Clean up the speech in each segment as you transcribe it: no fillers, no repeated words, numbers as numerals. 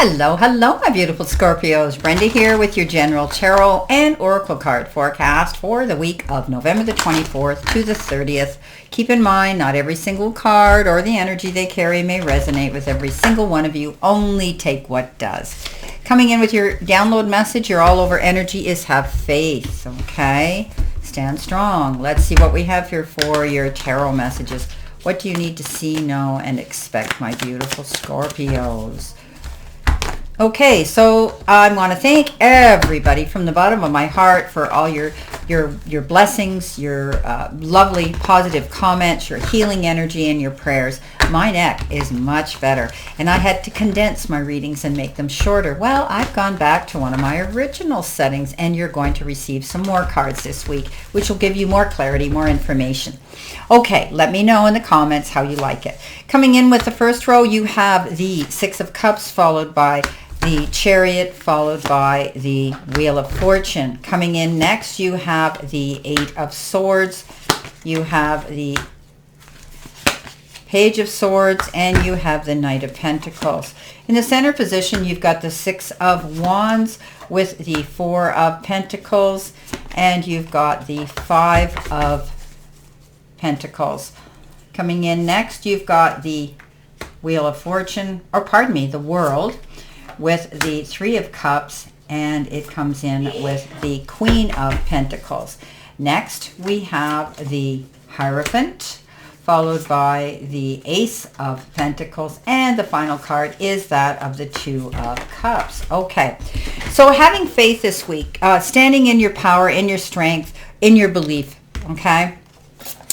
Hello, hello, my beautiful Scorpios. Brenda here with your general tarot and oracle card forecast for the week of November the 24th to the 30th. Keep in mind, not every single card or the energy they carry may resonate with every single one of you. Only take what does. Coming in with your download message, your all over energy is have faith, okay? Stand strong. Let's see what we have here for your tarot messages. What do you need to see, know, and expect, my beautiful Scorpios? Okay, so I want to thank everybody from the bottom of my heart for all your blessings, your lovely positive comments, your healing energy, and your prayers. My neck is much better, and I had to condense my readings and make them shorter. Well, I've gone back to one of my original settings, and you're going to receive some more cards this week, which will give you more clarity, more information. Okay, let me know in the comments how you like it. Coming in with the first row, you have the Six of Cups, followed by the Chariot, followed by the Wheel of Fortune. Coming in next, you have the Eight of Swords, you have the Page of Swords, and you have the Knight of Pentacles. In the center position, you've got the Six of Wands with the Four of Pentacles, and you've got the Five of Pentacles. Coming in next, you've got the Wheel of Fortune, or pardon me, the World, with the Three of Cups, and it comes in with the Queen of Pentacles. Next, we have the Hierophant, followed by the Ace of Pentacles, and the final card is that of the Two of Cups. Okay, so having faith this week, standing in your power, in your strength, in your belief, okay?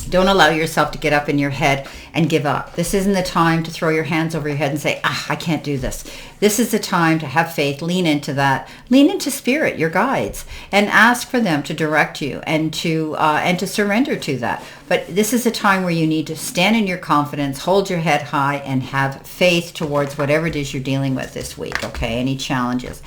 Don't allow yourself to get up in your head and give up. This isn't the time to throw your hands over your head and say, I can't do this. This is the time to have faith, lean into that, lean into spirit, your guides, and ask for them to direct you and to surrender to that. But this is a time where you need to stand in your confidence, hold your head high, and have faith towards whatever it is you're dealing with this week, okay? Any challenges.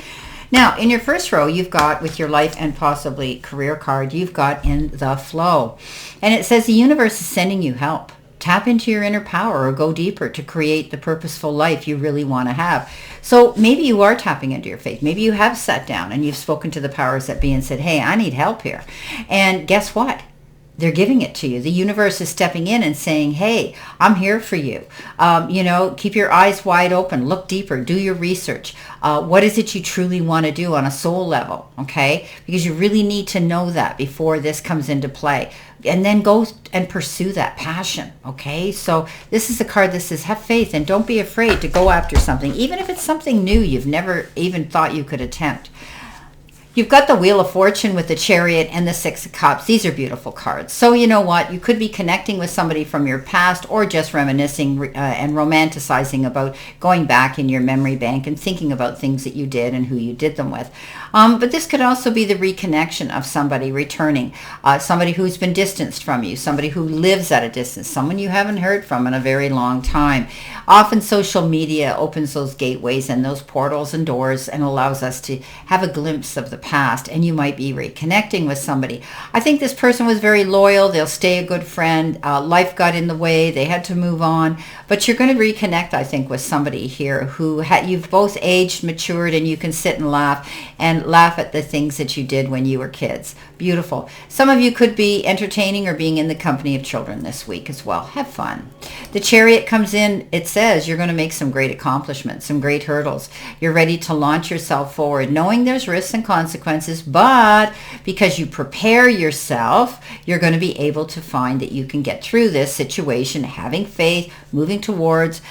Now, in your first row, you've got, with your life and possibly career card, you've got in the flow. And it says the universe is sending you help. Tap into your inner power or go deeper to create the purposeful life you really want to have. So maybe you are tapping into your faith. Maybe you have sat down and you've spoken to the powers that be and said, hey, I need help here. And guess what? They're giving it to you. The universe is stepping in and saying, hey, I'm here for you. Keep your eyes wide open. Look deeper. Do your research. What is it you truly want to do on a soul level, okay? Because you really need to know that before this comes into play. And then go and pursue that passion, okay? So this is a card that says have faith and don't be afraid to go after something, even if it's something new you've never even thought you could attempt. You've got the Wheel of Fortune with the Chariot and the Six of Cups. These are beautiful cards. So you know what? You could be connecting with somebody from your past or just reminiscing and romanticizing about going back in your memory bank and thinking about things that you did and who you did them with. But this could also be the reconnection of somebody returning, somebody who's been distanced from you, somebody who lives at a distance, someone you haven't heard from in a very long time. Often social media opens those gateways and those portals and doors and allows us to have a glimpse of the past, and you might be reconnecting with somebody. I think this person was very loyal. They'll stay a good friend. Life got in the way. They had to move on. But you're going to reconnect, I think, with somebody here who you've both aged, matured, and you can sit and laugh at the things that you did when you were kids. Beautiful. Some of you could be entertaining or being in the company of children this week as well. Have fun. The Chariot comes in. It says you're going to make some great accomplishments, some great hurdles. You're ready to launch yourself forward, knowing there's risks and consequences, but because you prepare yourself, you're going to be able to find that you can get through this situation, having faith, moving towards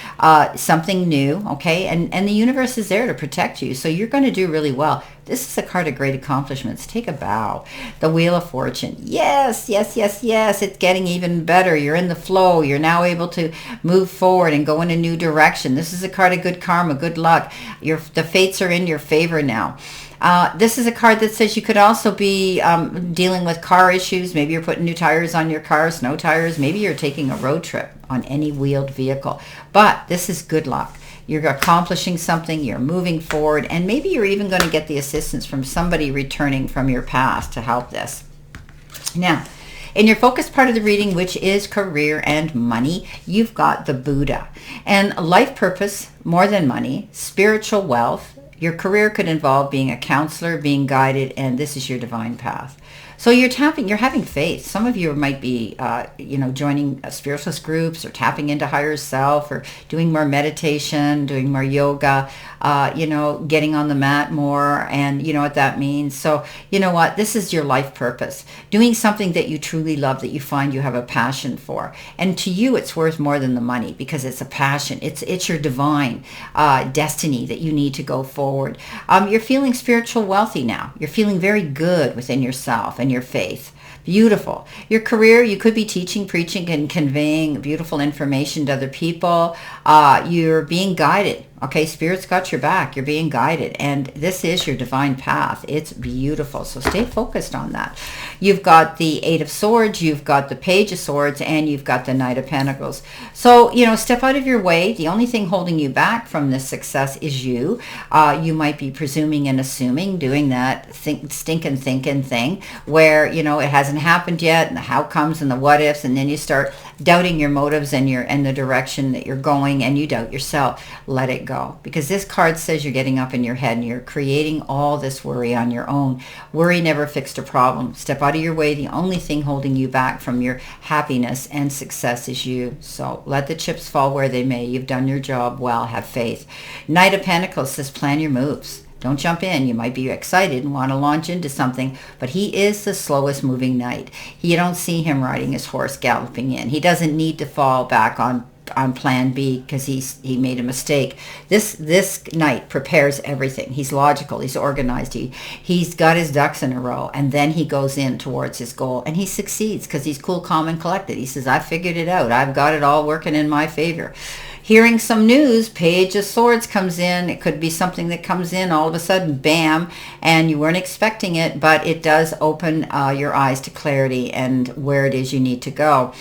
something new, okay? And the universe is there to protect you, so you're going to do really well. This is a card of great accomplishments. Take a bow. The Wheel of Fortune. Yes, yes, yes, yes. It's getting even better. You're in the flow. You're now able to move forward and go in a new direction. This is a card of good karma, good luck. The fates are in your favor now. This is a card that says you could also be dealing with car issues. Maybe you're putting new tires on your car, snow tires. Maybe you're taking a road trip on any wheeled vehicle. But this is good luck. You're accomplishing something, you're moving forward, and maybe you're even going to get the assistance from somebody returning from your past to help this. Now, In your focus part of the reading, which is career and money, you've got the Buddha. And life purpose, more than money, spiritual wealth. Your career could involve being a counselor, being guided, and this is your divine path. So you're having faith. Some of you might be, joining spiritualist groups or tapping into higher self or doing more meditation, doing more yoga, getting on the mat more, and you know what that means. So you know what? This is your life purpose. Doing something that you truly love, that you find you have a passion for. And to you, it's worth more than the money because it's a passion. It's your divine destiny that you need to go forward. You're feeling spiritual wealthy now. You're feeling very good within yourself and your faith. Beautiful. Your career, you could be teaching, preaching, and conveying beautiful information to other people. You're being guided. Okay, Spirit's got your back. You're being guided. And this is your divine path. It's beautiful. So stay focused on that. You've got the Eight of Swords, you've got the Page of Swords, and you've got the Knight of Pentacles. So, step out of your way. The only thing holding you back from this success is you. You might be presuming and assuming, doing that stinking thinking thing where, it hasn't happened yet, and the how comes and the what ifs, and then you start doubting your motives and the direction that you're going, and you doubt yourself. Let it go. Because this card says you're getting up in your head and you're creating all this worry on your own. Worry never fixed a problem. Step out of your way. The only thing holding you back from your happiness and success is you. So let the chips fall where they may. You've done your job well. Have faith. Knight of Pentacles says plan your moves. Don't jump in. You might be excited and want to launch into something, but he is the slowest moving knight. You don't see him riding his horse galloping in. He doesn't need to fall back on plan B because he made a mistake. This knight prepares everything. He's logical. He's organized. He's got his ducks in a row, and then he goes in towards his goal, and he succeeds because he's cool, calm, and collected. He says, I figured it out. I've got it all working in my favor. Hearing some news, Page of Swords comes in. It could be something that comes in all of a sudden, bam, and you weren't expecting it, but it does open your eyes to clarity and where it is you need to go.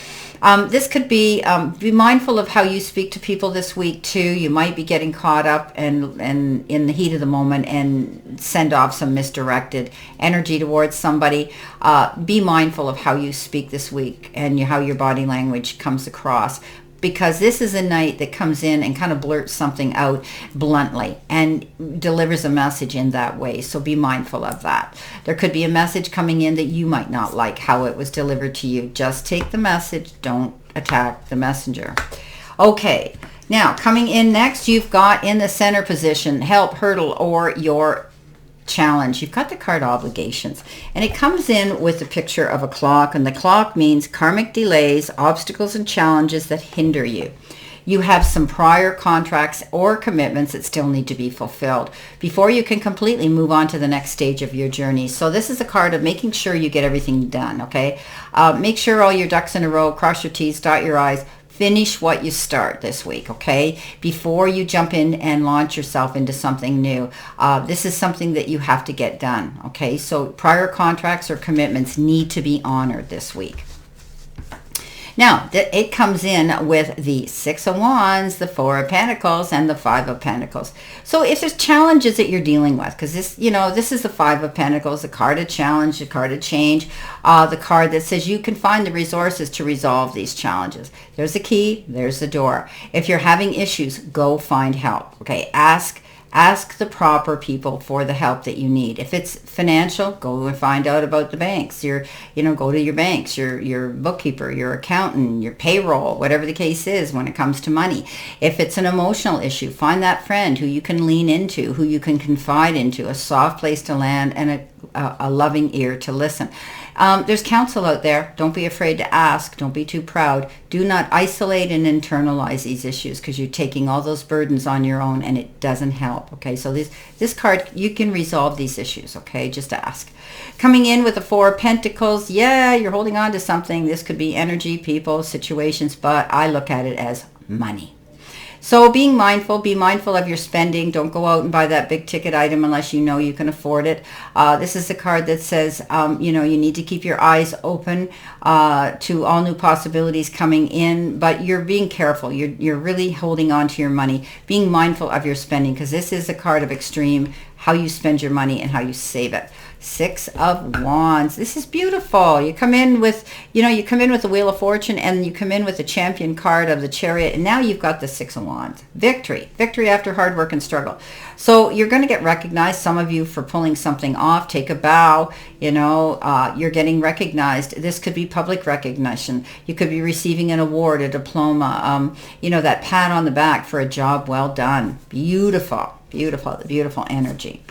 This could be mindful of how you speak to people this week too. You might be getting caught up and in the heat of the moment and send off some misdirected energy towards somebody. Be mindful of how you speak this week and how your body language comes across. Because this is a night that comes in and kind of blurts something out bluntly and delivers a message in that way. So be mindful of that. There could be a message coming in that you might not like how it was delivered to you. Just take the message. Don't attack the messenger. Okay. Now, coming in next, you've got in the center position, help, hurdle, or your challenge. You've got the card obligations, and it comes in with a picture of a clock, and the clock means karmic delays, obstacles, and challenges that hinder you. You have some prior contracts or commitments that still need to be fulfilled before you can completely move on to the next stage of your journey. So this is a card of making sure you get everything done, okay? Make sure all your ducks in a row, cross your T's, dot your I's. Finish what you start this week, okay? Before you jump in and launch yourself into something new. This is something that you have to get done, okay? So prior contracts or commitments need to be honored this week. Now, it comes in with the Six of Wands, the Four of Pentacles, and the Five of Pentacles. So if there's challenges that you're dealing with, because this is the Five of Pentacles, the card of challenge, the card of change, the card that says you can find the resources to resolve these challenges. There's the key, there's the door. If you're having issues, go find help, okay? Ask the proper people for the help that you need. If it's financial, go and find out about the banks. Go to your banks, your bookkeeper, your accountant, your payroll, whatever the case is when it comes to money. If it's an emotional issue, find that friend who you can lean into, who you can confide into, a soft place to land and a loving ear to listen. There's counsel out there. Don't be afraid to ask. Don't be too proud. Do not isolate and internalize these issues because you're taking all those burdens on your own and it doesn't help. Okay, so this card, you can resolve these issues. Okay, just ask. Coming in with the Four of Pentacles, yeah, you're holding on to something. This could be energy, people, situations, but I look at it as money. So be mindful of your spending. Don't go out and buy that big ticket item unless you know you can afford it. This is a card that says, you need to keep your eyes open to all new possibilities coming in, but you're being careful. You're really holding on to your money, being mindful of your spending, because this is a card of extreme how you spend your money and how you save it. 6 of Wands. This is beautiful. You come in with, you come in with the Wheel of Fortune, and you come in with the Champion card of the Chariot, and now you've got the 6 of Wands. Victory. Victory after hard work and struggle. So you're going to get recognized, some of you, for pulling something off. Take a bow. You're getting recognized. This could be public recognition. You could be receiving an award, a diploma, that pat on the back for a job well done. Beautiful, beautiful, beautiful energy.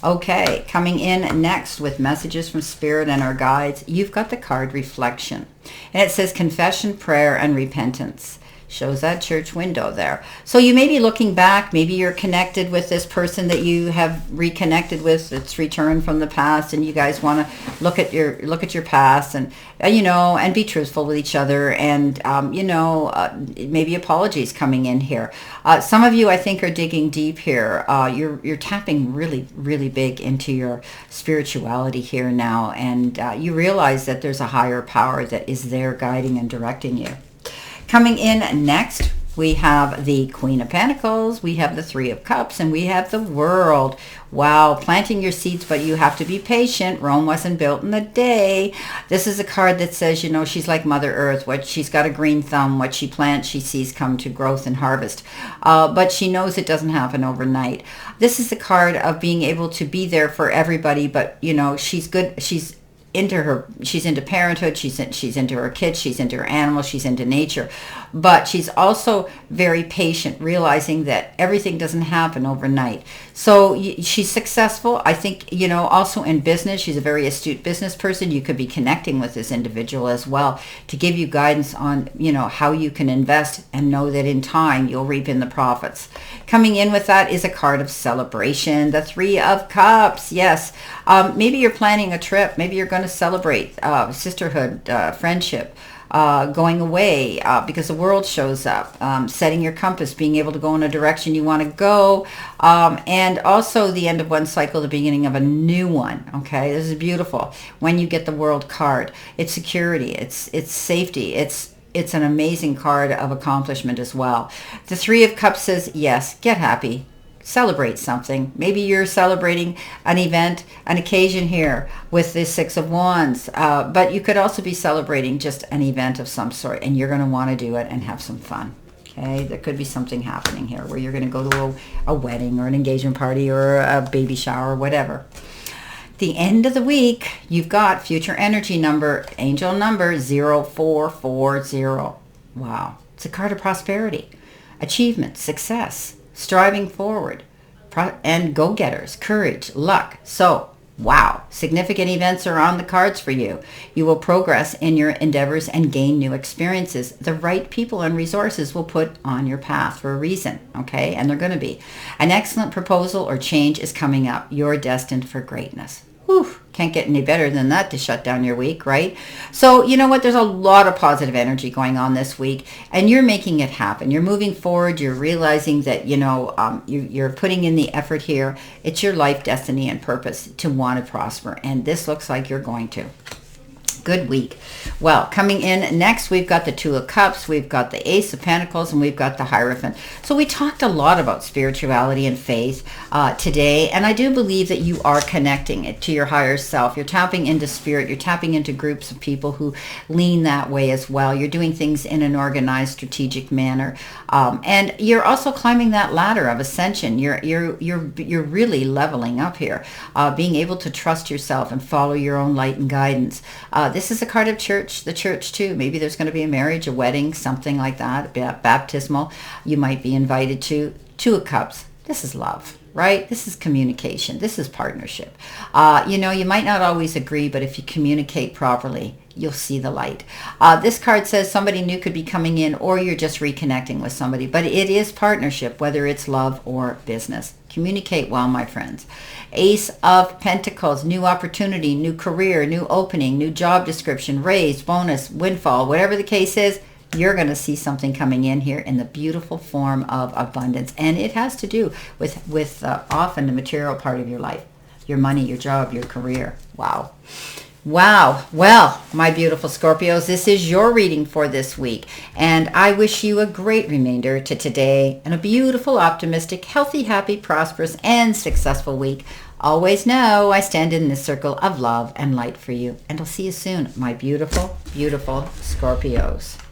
Okay, coming in next with messages from Spirit and our guides, you've got the card Reflection. And it says confession, prayer, and repentance. Shows that church window there. So you may be looking back. Maybe you're connected with this person that you have reconnected with that's returned from the past, and you guys want to look at your past and and be truthful with each other, and maybe apologies coming in here. Some of you, I think, are digging deep here. You're tapping really, really big into your spirituality here now, and you realize that there's a higher power that is there guiding and directing you. Coming in next, we have the Queen of Pentacles, we have the Three of Cups, and we have the World. Wow, planting your seeds, but you have to be patient. Rome wasn't built in a day. This is a card that says, she's like Mother Earth. What she's got a green thumb. What she plants, she sees come to growth and harvest. But she knows it doesn't happen overnight. This is the card of being able to be there for everybody, but, she's good. She's into parenthood, she's into her kids, she's into her animals, she's into nature, but she's also very patient, realizing that everything doesn't happen overnight. So she's successful, I think, also in business. She's a very astute business person. You could be connecting with this individual as well to give you guidance on, how you can invest and know that in time you'll reap in the profits. Coming in with that is a card of celebration, the Three of Cups. Yes, maybe you're planning a trip. Maybe you're going to celebrate sisterhood, friendship, going away because the World shows up, setting your compass, being able to go in a direction you want to go, and also the end of one cycle, the beginning of a new one. Okay, this is beautiful. When you get the World card, it's security, it's safety, it's an amazing card of accomplishment as well. The Three of Cups says, yes, get happy. Celebrate something. Maybe you're celebrating an event, an occasion here with this Six of Wands, but you could also be celebrating just an event of some sort, and you're going to want to do it and have some fun. Okay, there could be something happening here where you're going to go to a wedding or an engagement party or a baby shower or whatever. The end of the week, you've got future energy number, angel number 0440. Wow, it's a card of prosperity, achievement, success, striving forward, and go-getters, courage, luck. So, wow, significant events are on the cards for you. You will progress in your endeavors and gain new experiences. The right people and resources will put on your path for a reason, okay? And they're going to be. An excellent proposal or change is coming up. You're destined for greatness. Whew, can't get any better than that to shut down your week, right? So you know what? There's a lot of positive energy going on this week, and you're making it happen. You're moving forward. You're realizing that, you're putting in the effort here. It's your life destiny and purpose to want to prosper, and this looks like you're going to. Good week. Well, coming in next, we've got the Two of Cups, we've got the Ace of Pentacles, and we've got the Hierophant. So we talked a lot about spirituality and faith today, and I do believe that you are connecting it to your higher self. You're tapping into spirit. You're tapping into groups of people who lean that way as well. You're doing things in an organized, strategic manner, and you're also climbing that ladder of ascension. You're really leveling up here, being able to trust yourself and follow your own light and guidance. This is a card of the church too. Maybe there's going to be a marriage, a wedding, something like that, baptismal. You might be invited to. Two of Cups. This is love, right? This is communication. This is partnership. You might not always agree, but if you communicate properly, you'll see the light. This card says somebody new could be coming in, or you're just reconnecting with somebody, but it is partnership, whether it's love or business. Communicate well, my friends. Ace of Pentacles, new opportunity, new career, new opening, new job description, raise, bonus, windfall, whatever the case is, you're going to see something coming in here in the beautiful form of abundance. And it has to do with often the material part of your life, your money, your job, your career. Wow. Wow. Well, my beautiful Scorpios, this is your reading for this week. And I wish you a great remainder to today and a beautiful, optimistic, healthy, happy, prosperous, and successful week. Always know I stand in this circle of love and light for you. And I'll see you soon, my beautiful, beautiful Scorpios.